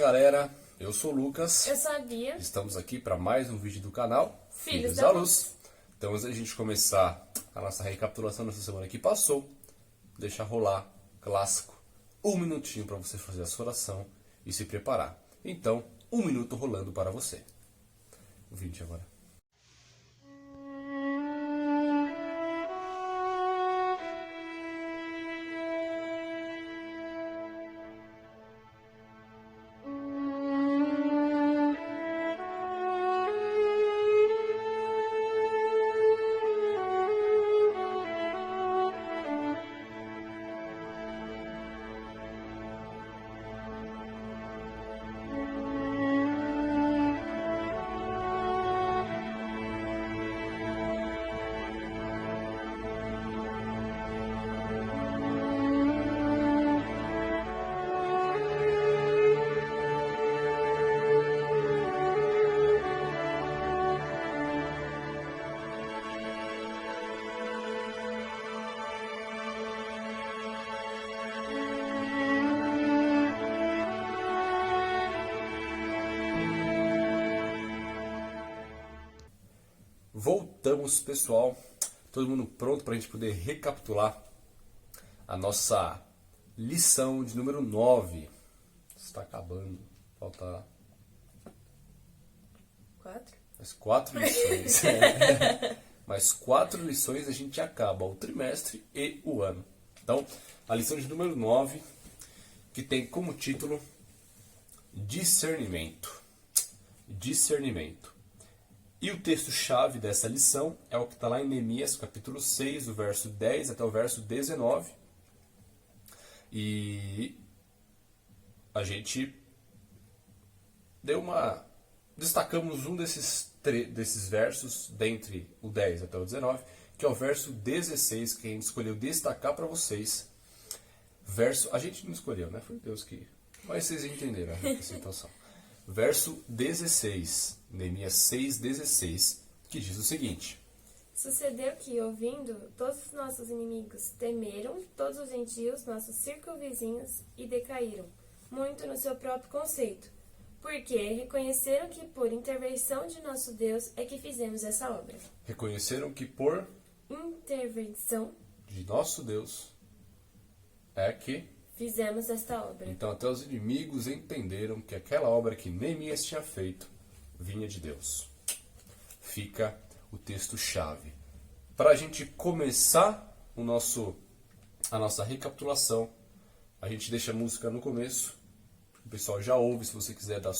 galera, eu sou o Lucas. Eu sou a Bia. Estamos aqui para mais um vídeo do canal Filhos da Luz. Então, antes da gente começar a nossa recapitulação dessa semana que passou, deixa rolar, clássico, um minutinho para você fazer a sua oração e se preparar. Então, um minuto rolando para você. O vídeo agora. Voltamos, pessoal. Todo mundo pronto para a gente poder recapitular a nossa lição de número 9. Está acabando. Falta 4? mais 4 lições. Mais 4 lições a gente acaba o trimestre e o ano. Então, a lição de número 9, que tem como título Discernimento. Discernimento. E o texto-chave dessa lição é o que está lá em Neemias, capítulo 6, do verso 10 até o verso 19. E a gente destacamos um desses versos, dentre o 10 até o 19, que é o verso 16, que a gente escolheu destacar para vocês. A gente não escolheu, né? Foi Deus que... Mas vocês entenderam a situação. Verso 16, Neemias 6,16, que diz o seguinte: Sucedeu que, ouvindo, todos os nossos inimigos temeram, todos os gentios, nossos circunvizinhos, e decaíram, muito no seu próprio conceito, porque reconheceram que por intervenção de nosso Deus é que fizemos essa obra. Reconheceram que por intervenção de nosso Deus é que fizemos esta obra. Então até os inimigos entenderam que aquela obra que Neemias tinha feito vinha de Deus. Fica o texto-chave. Para a gente começar a nossa recapitulação, a gente deixa a música no começo. O pessoal já ouve, se você quiser dar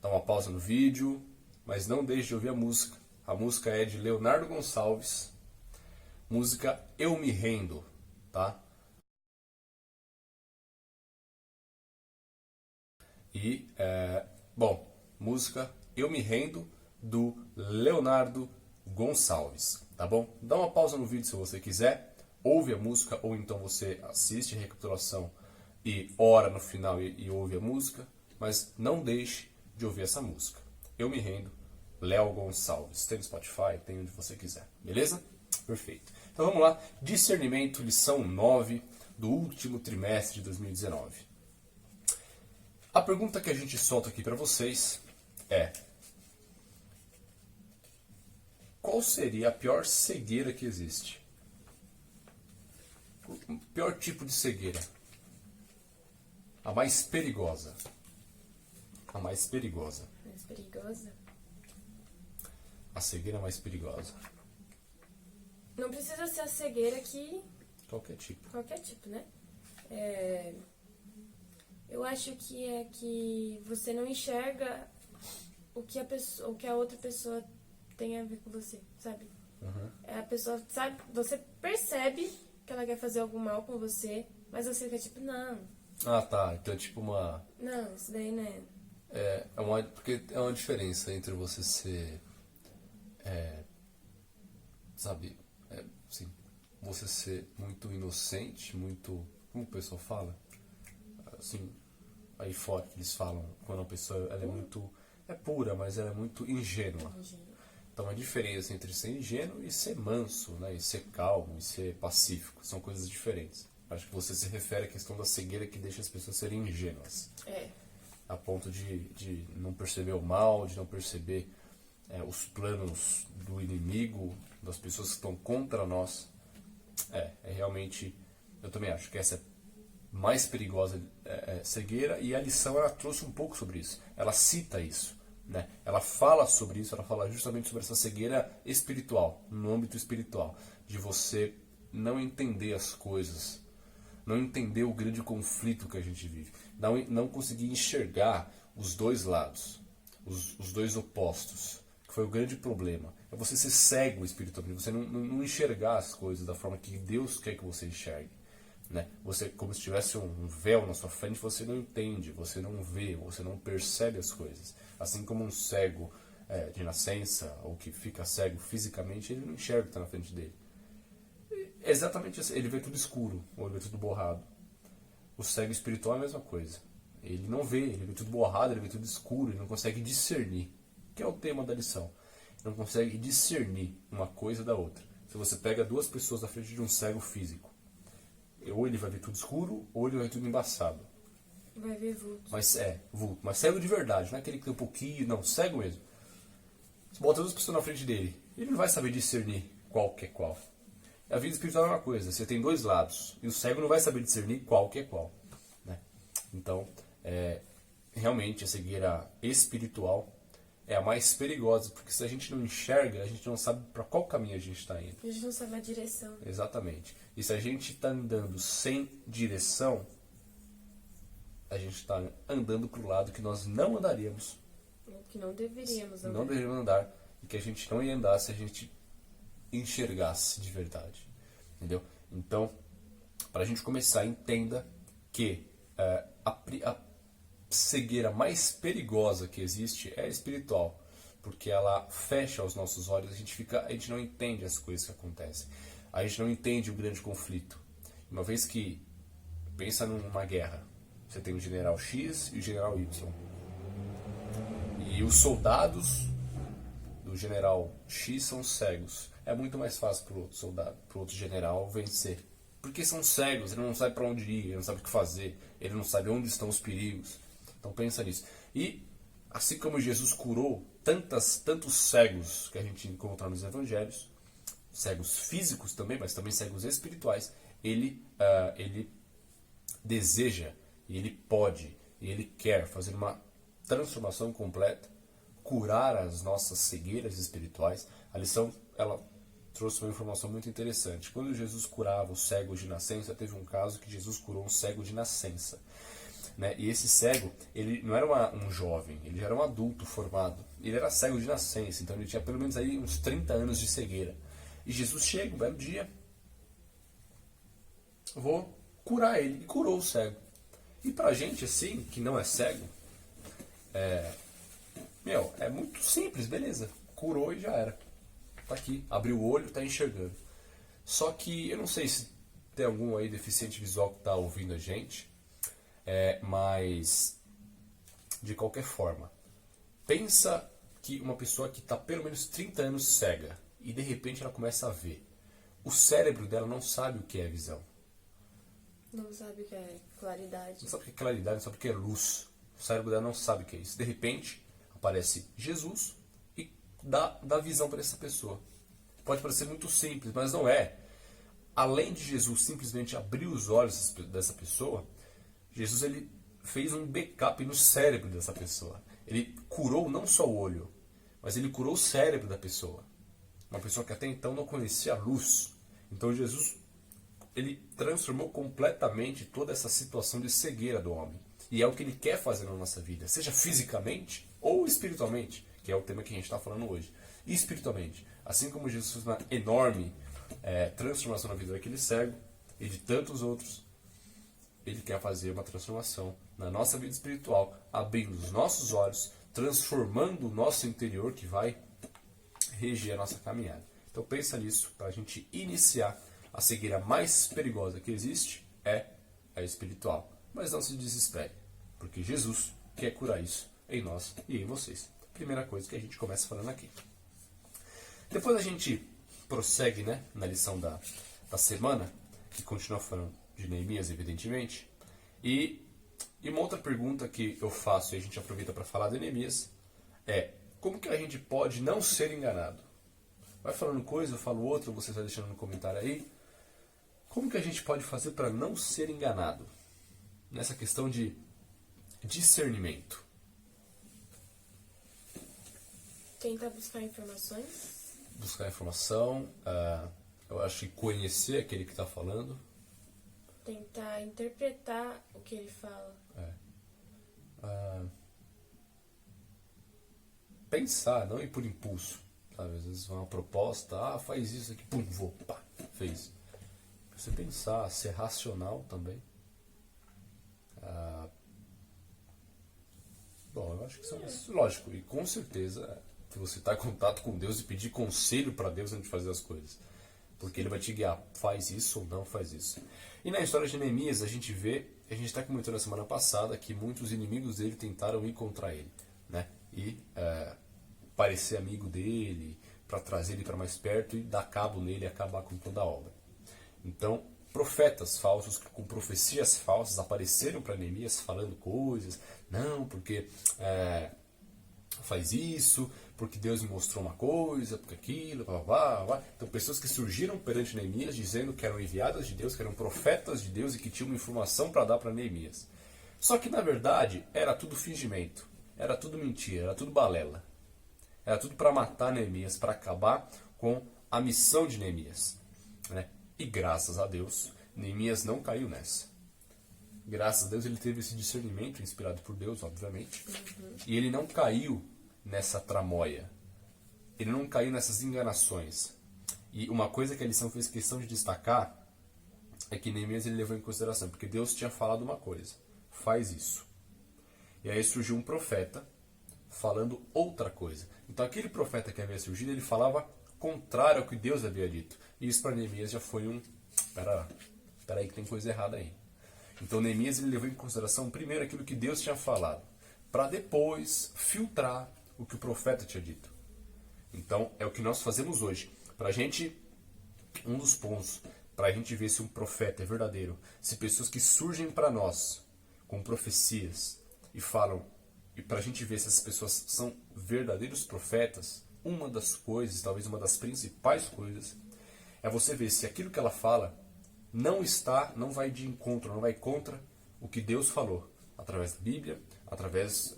uma pausa no vídeo, mas não deixe de ouvir a música. A música é de Leonardo Gonçalves. Música Eu Me Rendo, tá? E, música Eu Me Rendo, do Leonardo Gonçalves, tá bom? Dá uma pausa no vídeo se você quiser, ouve a música, ou então você assiste a recapitulação e ora no final e ouve a música, mas não deixe de ouvir essa música. Eu Me Rendo, Léo Gonçalves. Tem no Spotify, tem onde você quiser, beleza? Perfeito. Então vamos lá, discernimento, lição 9 do último trimestre de 2019. A pergunta que a gente solta aqui para vocês é: qual seria a pior cegueira que existe? O pior tipo de cegueira? A mais perigosa. A mais perigosa. Mais perigosa? A cegueira mais perigosa. Não precisa ser a cegueira que... Qualquer tipo. Qualquer tipo, né? Eu acho que é que você não enxerga o que a outra pessoa tem a ver com você, sabe? Uhum. A pessoa, sabe, você percebe que ela quer fazer algum mal com você, mas você fica tipo, não. Ah, tá. Então é tipo uma... Não, isso daí não é... Porque é uma diferença entre você ser... você ser muito inocente, muito... Como o pessoal fala? Assim, aí fora que eles falam, quando a pessoa ela é muito... É pura, mas ela é muito ingênua. Então a diferença entre ser ingênuo e ser manso, né? E ser calmo, e ser pacífico, são coisas diferentes. Acho que você se refere à questão da cegueira que deixa as pessoas serem ingênuas. a ponto de não perceber o mal, de não perceber os planos do inimigo, das pessoas que estão contra nós. Realmente, eu também acho que essa é mais perigosa cegueira, e a lição ela trouxe um pouco sobre isso. Ela cita isso, né? Ela fala sobre isso, ela fala justamente sobre essa cegueira espiritual, no âmbito espiritual, de você não entender as coisas, não entender o grande conflito que a gente vive, não conseguir enxergar os dois lados, os dois opostos, que foi o grande problema. É você ser cego espiritualmente, você não enxergar as coisas da forma que Deus quer que você enxergue. Né? Você, como se tivesse um véu na sua frente, você não entende, você não vê, você não percebe as coisas. Assim como um cego de nascença, ou que fica cego fisicamente, ele não enxerga o que está na frente dele. Exatamente assim, ele vê tudo escuro, ou ele vê tudo borrado. O cego espiritual é a mesma coisa. Ele não vê, ele vê tudo borrado, ele vê tudo escuro, ele não consegue discernir, que é o tema da lição. Ele não consegue discernir uma coisa da outra. Se você pega duas pessoas na frente de um cego físico, ou ele vai ver tudo escuro, ou ele vai ver tudo embaçado. Vai ver vulto. Vulto. Mas cego de verdade, não é aquele que tem um pouquinho, não, cego mesmo. Você bota duas pessoas na frente dele, ele não vai saber discernir qual que é qual. A vida espiritual é uma coisa, você tem dois lados, e o cego não vai saber discernir qual que é qual. Né? Então, realmente a cegueira espiritual é a mais perigosa, porque se a gente não enxerga, a gente não sabe para qual caminho a gente está indo. A gente não sabe a direção. Exatamente. E se a gente está andando sem direção, a gente está andando para o lado que nós não andaríamos. Que não deveríamos andar. Não deveríamos andar. E que a gente não ia andar se a gente enxergasse de verdade. Entendeu? Então, para a gente começar, entenda que a cegueira mais perigosa que existe é a espiritual. Porque ela fecha os nossos olhos, a gente não entende as coisas que acontecem. A gente não entende o grande conflito. Uma vez que, pensa numa guerra, você tem o general X e o general Y. E os soldados do general X são cegos. É muito mais fácil para o outro soldado, para o outro general vencer. Porque são cegos, ele não sabe para onde ir, ele não sabe o que fazer, ele não sabe onde estão os perigos. Então pensa nisso. E assim como Jesus curou tantos cegos que a gente encontra nos evangelhos, cegos físicos também, mas também cegos espirituais, ele deseja, e ele pode, e ele quer fazer uma transformação completa, curar as nossas cegueiras espirituais. A lição, ela trouxe uma informação muito interessante. Quando Jesus curava os cegos de nascença, teve um caso que Jesus curou um cego de nascença. Né? E esse cego, ele não era um jovem, ele já era um adulto formado. Ele era cego de nascença, então ele tinha pelo menos aí uns 30 anos de cegueira. E Jesus chega um belo dia, vou curar ele. E curou o cego. E pra gente assim, que não é cego, é muito simples, beleza. Curou e já era. Tá aqui, abriu o olho, tá enxergando. Só que eu não sei se tem algum aí deficiente visual que tá ouvindo a gente, mas de qualquer forma, pensa que uma pessoa que está pelo menos 30 anos cega e de repente ela começa a ver. O cérebro dela não sabe o que é visão. Não sabe o que é claridade. Não sabe o que é claridade, não sabe o que é luz. O cérebro dela não sabe o que é isso. De repente, aparece Jesus e dá visão para essa pessoa. Pode parecer muito simples, mas não é. Além de Jesus simplesmente abrir os olhos dessa pessoa, Jesus ele fez um backup no cérebro dessa pessoa. Ele curou não só o olho, mas ele curou o cérebro da pessoa. Uma pessoa que até então não conhecia a luz. Então Jesus ele transformou completamente toda essa situação de cegueira do homem. E é o que ele quer fazer na nossa vida, seja fisicamente ou espiritualmente, que é o tema que a gente está falando hoje. E espiritualmente, assim como Jesus fez uma enorme transformação na vida daquele cego e de tantos outros, ele quer fazer uma transformação na nossa vida espiritual, abrindo os nossos olhos, transformando o nosso interior, que vai reger a nossa caminhada. Então pensa nisso, para a gente iniciar. A cegueira mais perigosa que existe é a espiritual. Mas não se desespere, porque Jesus quer curar isso em nós e em vocês. Primeira coisa que a gente começa falando aqui. Depois a gente prossegue, né, na lição da semana, que continua falando de Neemias, evidentemente. E E uma outra pergunta que eu faço e a gente aproveita para falar de Neemias é: como que a gente pode não ser enganado? Vai falando coisa, eu falo outra, você vai deixando no comentário aí. Como que a gente pode fazer para não ser enganado? Nessa questão de discernimento. Tentar buscar informações. Buscar informação, eu acho que conhecer aquele que está falando. Tentar interpretar o que ele fala. Pensar, não ir por impulso. Sabe? Às vezes vai uma proposta, faz isso aqui, pum, vou, pá, fez. Você pensar, ser racional também. Bom, eu acho que são lógico, e com certeza que você está em contato com Deus e pedir conselho para Deus antes de fazer as coisas. Porque Ele vai te guiar, faz isso ou não faz isso. E na história de Neemias a gente vê, a gente está comentando na semana passada, que muitos inimigos dele tentaram ir contra ele, né? E parecer amigo dele, para trazer ele para mais perto e dar cabo nele e acabar com toda a obra. Então, profetas falsos com profecias falsas apareceram para Neemias falando coisas, não, porque faz isso, porque Deus me mostrou uma coisa, porque aquilo, blá, blá, blá. Então, pessoas que surgiram perante Neemias dizendo que eram enviadas de Deus, que eram profetas de Deus e que tinham uma informação para dar para Neemias. Só que, na verdade, era tudo fingimento, era tudo mentira, era tudo balela. Era tudo para matar Neemias, para acabar com a missão de Neemias, né? E graças a Deus, Neemias não caiu nessa. Graças a Deus ele teve esse discernimento, inspirado por Deus, obviamente. E ele não caiu nessa tramóia. Ele não caiu nessas enganações. E uma coisa que a lição fez questão de destacar é que Neemias ele levou em consideração, porque Deus tinha falado uma coisa: faz isso. E aí surgiu um profeta falando outra coisa. Então aquele profeta que havia surgido, ele falava contrário ao que Deus havia dito. E isso para Neemias já foi um... Espera aí que tem coisa errada aí. Então Neemias ele levou em consideração primeiro aquilo que Deus tinha falado, para depois filtrar o que o profeta tinha dito. Então é o que nós fazemos hoje. Para a gente, um dos pontos para a gente ver se um profeta é verdadeiro, se pessoas que surgem para nós com profecias e falam, e para a gente ver se essas pessoas são verdadeiros profetas, uma das coisas, talvez uma das principais coisas, é você ver se aquilo que ela fala não vai de encontro, não vai contra o que Deus falou, através da Bíblia, através,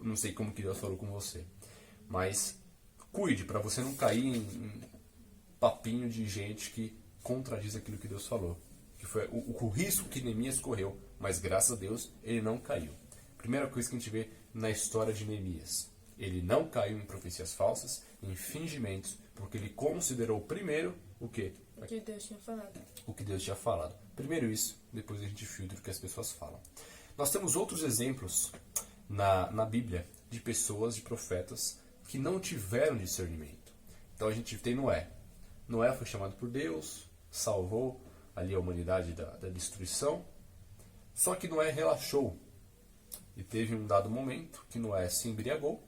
não sei como que Deus falou com você, mas cuide para você não cair em papinho de gente que contradiz aquilo que Deus falou, que foi o risco que Neemias correu, mas graças a Deus ele não caiu. Primeira coisa que a gente vê na história de Neemias, ele não caiu em profecias falsas, em fingimentos, porque ele considerou primeiro o quê? O que Deus tinha falado. O que Deus tinha falado. Primeiro isso, depois a gente filtra o que as pessoas falam. Nós temos outros exemplos na Bíblia de pessoas, de profetas, que não tiveram discernimento. Então a gente tem Noé. Noé foi chamado por Deus, salvou ali a humanidade da destruição, só que Noé relaxou. E teve um dado momento que Noé se embriagou,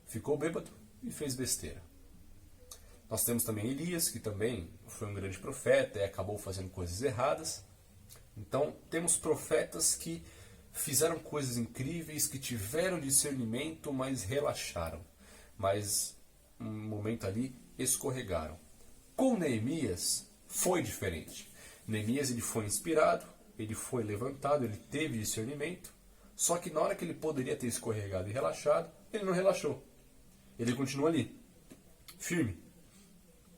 ficou bêbado e fez besteira. Nós temos também Elias, que também foi um grande profeta e acabou fazendo coisas erradas. Então, temos profetas que fizeram coisas incríveis, que tiveram discernimento, mas relaxaram. Mas, um momento ali, escorregaram. Com Neemias, foi diferente. Neemias ele foi inspirado, ele foi levantado, ele teve discernimento, só que na hora que ele poderia ter escorregado e relaxado, ele não relaxou. Ele continuou ali, firme.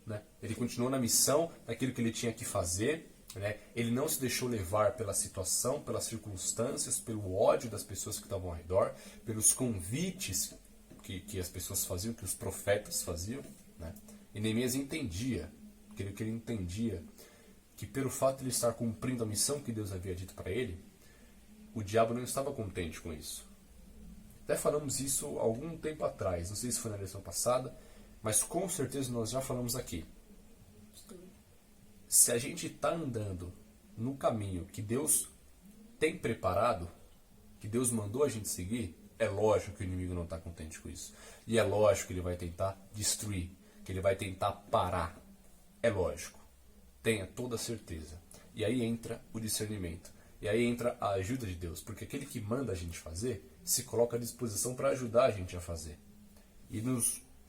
Né? Ele continuou na missão, naquilo que ele tinha que fazer. Né? Ele não se deixou levar pela situação, pelas circunstâncias, pelo ódio das pessoas que estavam ao redor, pelos convites que as pessoas faziam, que os profetas faziam. Né? E Neemias entendia, aquilo que ele entendia, que pelo fato de ele estar cumprindo a missão que Deus havia dito para ele, o diabo não estava contente com isso. Até falamos isso algum tempo atrás, não sei se foi na lição passada, mas com certeza nós já falamos aqui. Se a gente está andando no caminho que Deus tem preparado, que Deus mandou a gente seguir, é lógico que o inimigo não está contente com isso. E é lógico que ele vai tentar destruir, que ele vai tentar parar. É lógico. Tenha toda a certeza. E aí entra o discernimento. E aí entra a ajuda de Deus, porque aquele que manda a gente fazer se coloca à disposição para ajudar a gente a fazer. E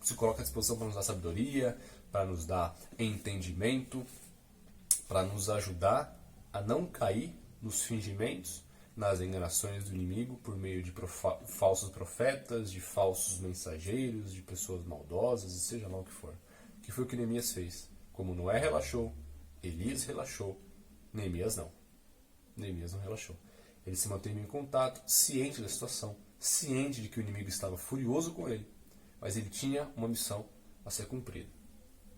se coloca à disposição para nos dar sabedoria, para nos dar entendimento, para nos ajudar a não cair nos fingimentos, nas enganações do inimigo por meio de falsos profetas, de falsos mensageiros, de pessoas maldosas, e seja lá o que for. Que foi o que Neemias fez. Como Noé relaxou, Elias relaxou, Neemias não. Neemias não relaxou. Ele se manteve em contato, ciente da situação, ciente de que o inimigo estava furioso com ele, mas ele tinha uma missão a ser cumprida.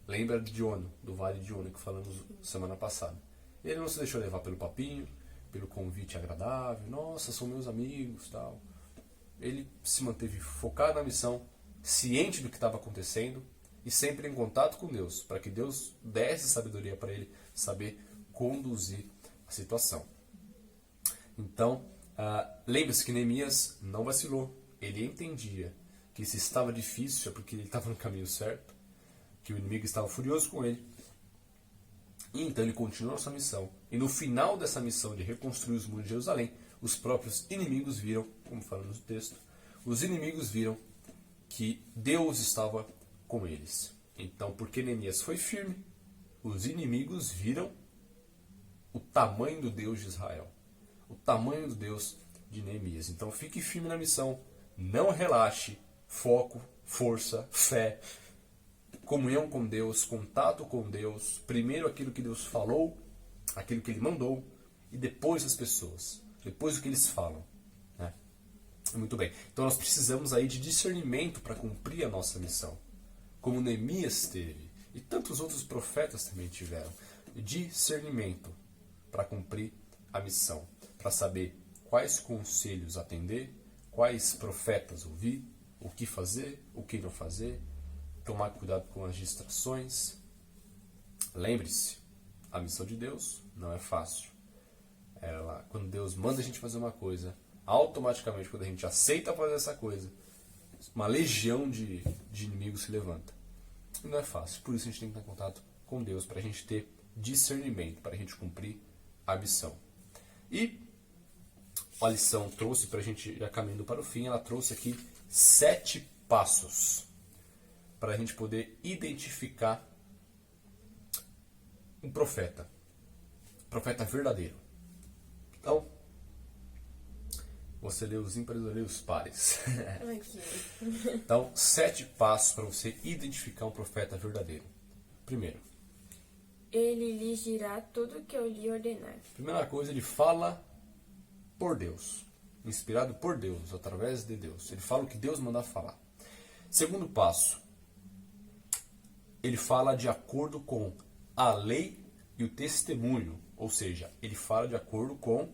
Lembra de Ono, do Vale de Ono, que falamos semana passada. Ele não se deixou levar pelo papinho, pelo convite agradável, nossa, são meus amigos, tal. Ele se manteve focado na missão, ciente do que estava acontecendo e sempre em contato com Deus, para que Deus desse sabedoria para ele saber conduzir a situação. Então, lembre-se que Neemias não vacilou. Ele entendia que se estava difícil é porque ele estava no caminho certo, que o inimigo estava furioso com ele. E então ele continuou a sua missão. E no final dessa missão de reconstruir os muros de Jerusalém, os próprios inimigos viram, como falamos no texto, os inimigos viram que Deus estava com eles. Então, porque Neemias foi firme, os inimigos viram o tamanho do Deus de Israel, o tamanho do Deus de Neemias. Então, fique firme na missão, não relaxe, foco, força, fé, comunhão com Deus, contato com Deus, primeiro aquilo que Deus falou, aquilo que Ele mandou, e depois as pessoas, depois o que eles falam. Né? Muito bem. Então nós precisamos aí de discernimento para cumprir a nossa missão, como Neemias teve, e tantos outros profetas também tiveram, discernimento para cumprir a missão, para saber quais conselhos atender, quais profetas ouvir, o que fazer, o que não fazer, tomar cuidado com as distrações. Lembre-se, a missão de Deus não é fácil. Quando Deus manda a gente fazer uma coisa, automaticamente, quando a gente aceita fazer essa coisa, uma legião de inimigos se levanta. E não é fácil. Por isso a gente tem que estar em contato com Deus, para a gente ter discernimento, para a gente cumprir a missão. E a lição trouxe, para a gente ir caminhando para o fim, ela trouxe aqui 7 passos para a gente poder identificar um profeta verdadeiro. Então, você lê os ímpares, eu leio os pares. Então, 7 passos para você identificar um profeta verdadeiro. Primeiro, ele lhes dirá tudo o que eu lhe ordenar. Primeira coisa, ele fala por Deus, inspirado por Deus, através de Deus. Ele fala o que Deus mandar falar. Segundo passo, ele fala de acordo com a lei e o testemunho, ou seja, ele fala de acordo com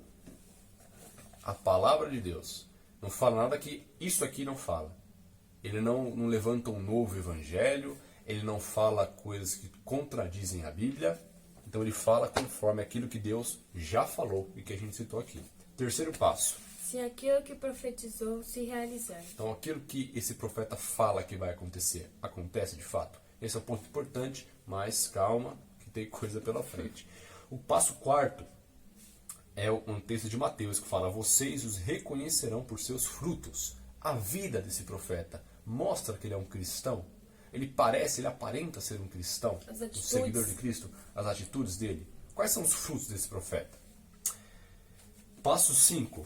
a palavra de Deus. Não fala nada que isso aqui não fala. Ele não levanta um novo evangelho, ele não fala coisas que contradizem a Bíblia, então ele fala conforme aquilo que Deus já falou e que a gente citou aqui. Terceiro passo. Se aquilo que profetizou se realizar. Então aquilo que esse profeta fala que vai acontecer, acontece de fato. Esse é um ponto importante, mas calma, que tem coisa pela frente. O passo quarto é um texto de Mateus que fala: vocês os reconhecerão por seus frutos. A vida desse profeta mostra que ele é um cristão. Ele aparenta ser um cristão, um seguidor de Cristo, as atitudes dele. Quais são os frutos desse profeta? Passo 5.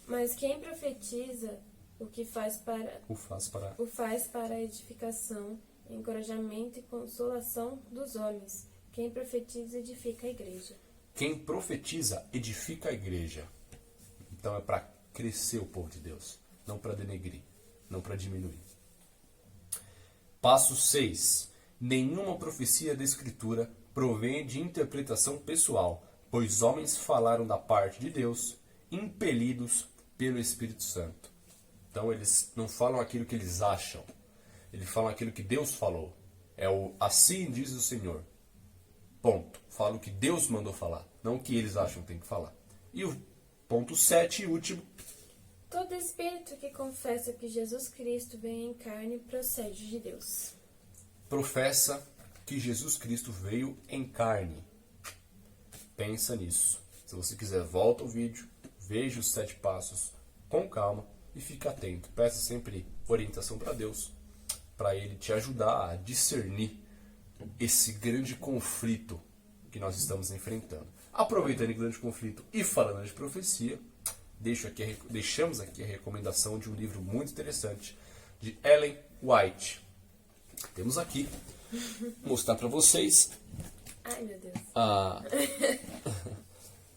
Mas quem profetiza o faz para a edificação, encorajamento e consolação dos homens. Quem profetiza edifica a igreja. Quem profetiza edifica a igreja. Então é para crescer o povo de Deus, não para denegrir, não para diminuir. Passo 6. Nenhuma profecia da Escritura provém de interpretação pessoal, pois homens falaram da parte de Deus, impelidos pelo Espírito Santo. Então eles não falam aquilo que eles acham, eles falam aquilo que Deus falou. É o assim diz o Senhor. Ponto. Falam o que Deus mandou falar, não o que eles acham que tem que falar. E o ponto 7 e último. Todo espírito que confessa que Jesus Cristo veio em carne procede de Deus. Professa que Jesus Cristo veio em carne. Pensa nisso. Se você quiser, volta ao vídeo, veja os 7 passos com calma e fique atento. Peça sempre orientação para Deus, para Ele te ajudar a discernir esse grande conflito que nós estamos enfrentando. Aproveitando o grande conflito e falando de profecia, deixamos aqui a recomendação de um livro muito interessante de Ellen White. Temos aqui, vou mostrar para vocês. Ai, meu Deus.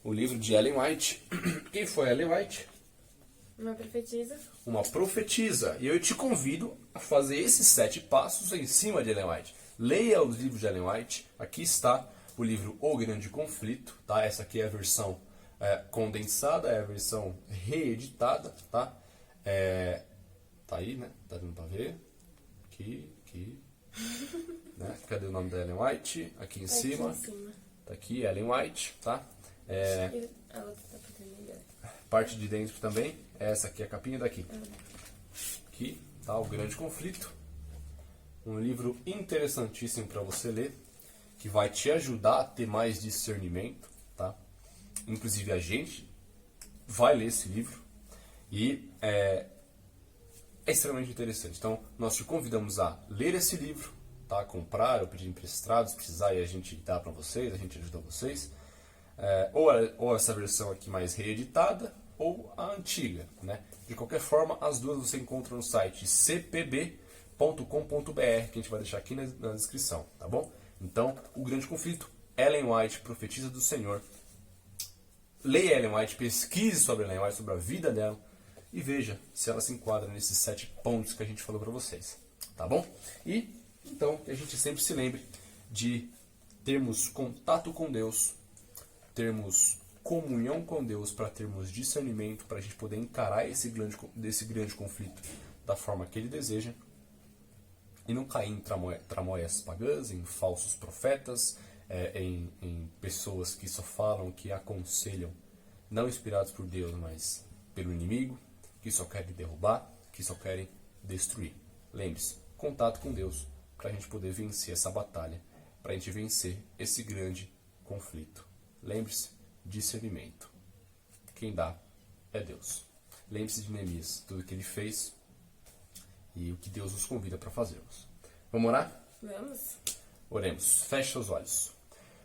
O livro de Ellen White. Quem foi Ellen White? Uma profetisa. Uma profetisa. E eu te convido a fazer esses 7 passos em cima de Ellen White. Leia os livros de Ellen White. Aqui está o livro O Grande Conflito. Tá? Essa aqui é a versão condensada, é a versão reeditada. Tá, tá aí, né? Tá dando pra ver? Aqui. Né? Cadê o nome da Ellen White? Aqui em cima. Aqui em cima. Tá aqui, Ellen White. Tá? A outra tá pra melhor. Parte de dentro também. Essa aqui é a capinha daqui. Aqui tá O Grande Conflito. Um livro interessantíssimo para você ler, que vai te ajudar a ter mais discernimento, tá? Inclusive a gente vai ler esse livro e é extremamente interessante. Então nós te convidamos a ler esse livro, tá? Comprar ou pedir emprestado, se precisar, e a gente dá para vocês, a gente ajuda vocês. Ou essa versão aqui mais reeditada, ou a antiga, né? De qualquer forma, as duas você encontra no site cpb.com.br, que a gente vai deixar aqui na descrição, tá bom? Então, O Grande Conflito, Ellen White, Profetisa do Senhor. Leia Ellen White, pesquise sobre Ellen White, sobre a vida dela, e veja se ela se enquadra nesses 7 pontos que a gente falou para vocês, tá bom? E, então, que a gente sempre se lembre de termos contato com Deus, termos comunhão com Deus, para termos discernimento, para a gente poder encarar esse grande conflito da forma que Ele deseja, e não cair em tramóias pagãs, em falsos profetas, em pessoas que só falam, que aconselham, não inspirados por Deus, mas pelo inimigo, que só querem derrubar, que só querem destruir. Lembre-se, contato com Deus, para a gente poder vencer essa batalha, para a gente vencer esse grande conflito. Lembre-se, discernimento. Quem dá é Deus. Lembre-se de Neemias, tudo que ele fez e o que Deus nos convida para fazermos. Vamos orar? Vamos. Oremos. Feche seus olhos.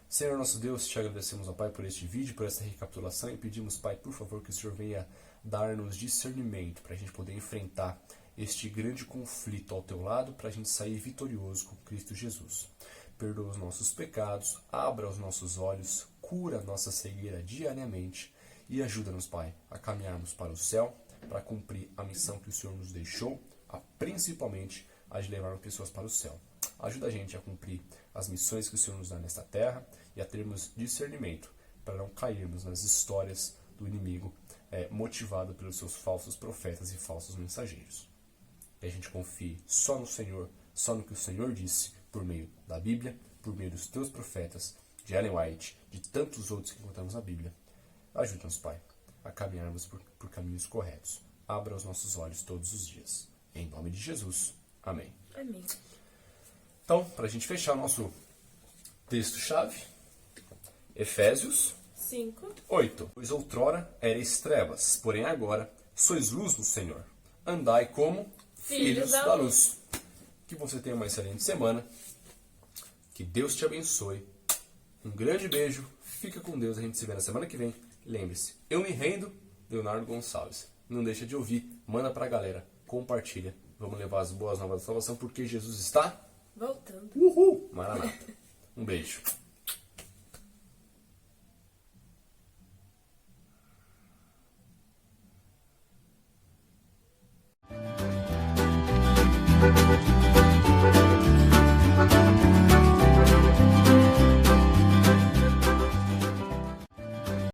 Senhor nosso Deus, te agradecemos, ó Pai, por este vídeo, por essa recapitulação, e pedimos, Pai, por favor, que o Senhor venha dar-nos discernimento para a gente poder enfrentar este grande conflito ao teu lado, para a gente sair vitorioso com Cristo Jesus. Perdoa os nossos pecados, abra os nossos olhos, cura a nossa cegueira diariamente e ajuda-nos, Pai, a caminharmos para o céu, para cumprir a missão que o Senhor nos deixou, principalmente a de levar pessoas para o céu. Ajuda a gente a cumprir as missões que o Senhor nos dá nesta terra e a termos discernimento para não cairmos nas histórias do inimigo motivado pelos seus falsos profetas e falsos mensageiros. Que a gente confie só no Senhor, só no que o Senhor disse por meio da Bíblia, por meio dos teus profetas, de Ellen White, de tantos outros que encontramos na Bíblia. Ajuda-nos, Pai, a caminharmos por caminhos corretos. Abra os nossos olhos todos os dias. Em nome de Jesus. Amém. Amém. Então, para a gente fechar o nosso texto-chave, Efésios 5:8. Pois outrora erais trevas, porém agora sois luz no Senhor. Andai como filhos da luz. Que você tenha uma excelente semana. Que Deus te abençoe. Um grande beijo. Fica com Deus. A gente se vê na semana que vem. Lembre-se, eu me rendo, Leonardo Gonçalves. Não deixa de ouvir. Manda pra galera. Compartilha. Vamos levar as boas novas da salvação, porque Jesus está voltando. Uhul! Maranata. Um beijo. Thank you.